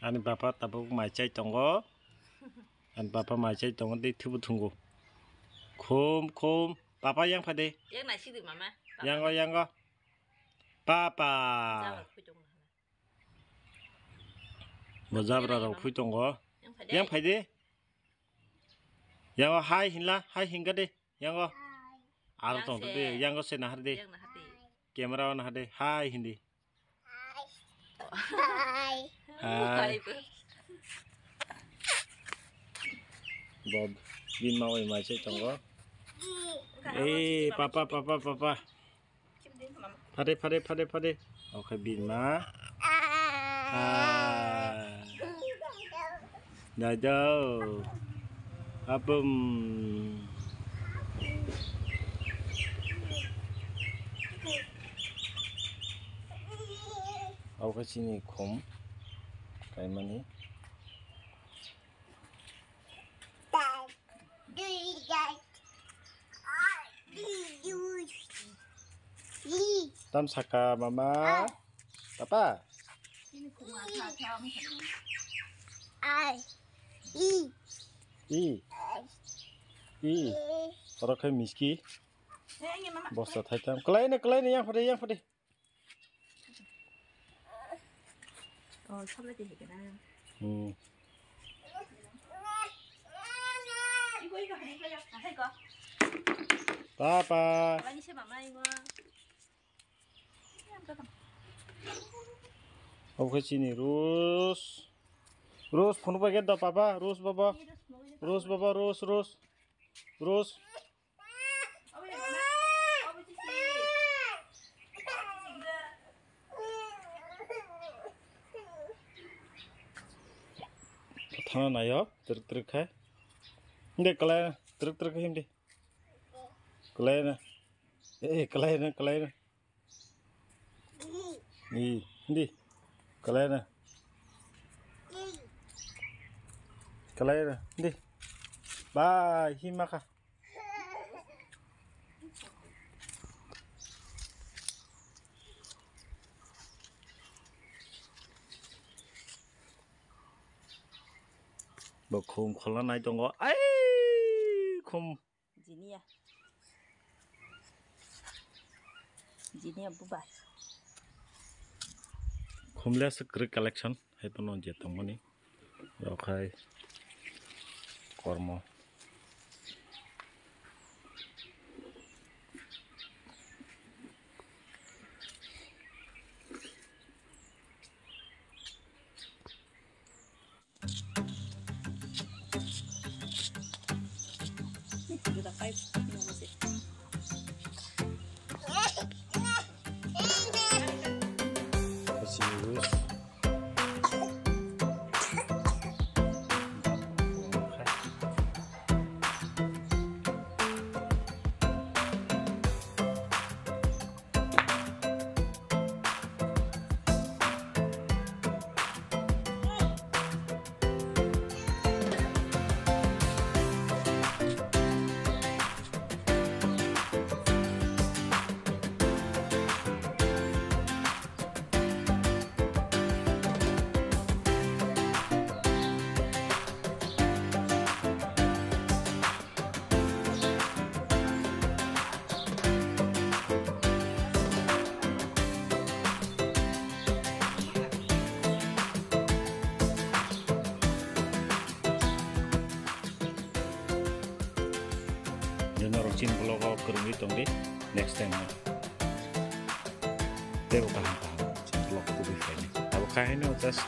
Ani papa tabuk macai tonggo. An papa macai tonggo di tubuh tunggu. Kum. Papa yang pada. Yang nasi di mama. Yang go. Papa. Mozab rara pui tonggo. Yang pada. Yang go hai hinla hai hingga deh. Yang go. Alu tong tu deh. Yang go se nahar deh. Kamera on hade. Hai hindi. Hai. Bob bin mau macai tonggo. Papa. Pade. Oke bin ma. Dadah. Abum. Oke sini kom. Kayak mana? Tam saka mama. Papa. Orang kayak miski. Bos tak hitam. Kelainnya yang pada. Oh, sama deh kan. Papa. Ini siapa mama ini? Oke sini Rus. Phone pakai dah papa. Rus baba. Thana nayo, truk hai. Ini kelai, truk hai ini. Kelai na. Kelai na. Ini. Kelai na. Ini. Bye, himaka. Kum kalau naik tonggo, kum. Jini ya bubar. Kum lihat secret collection, itu nonjat tonggo ni, oke, kormo. Sudah 5 minutes. Chin kalau kau kerumit tongdi next time dia bukan chin kalau aku bisa ini. Aku kayak ini just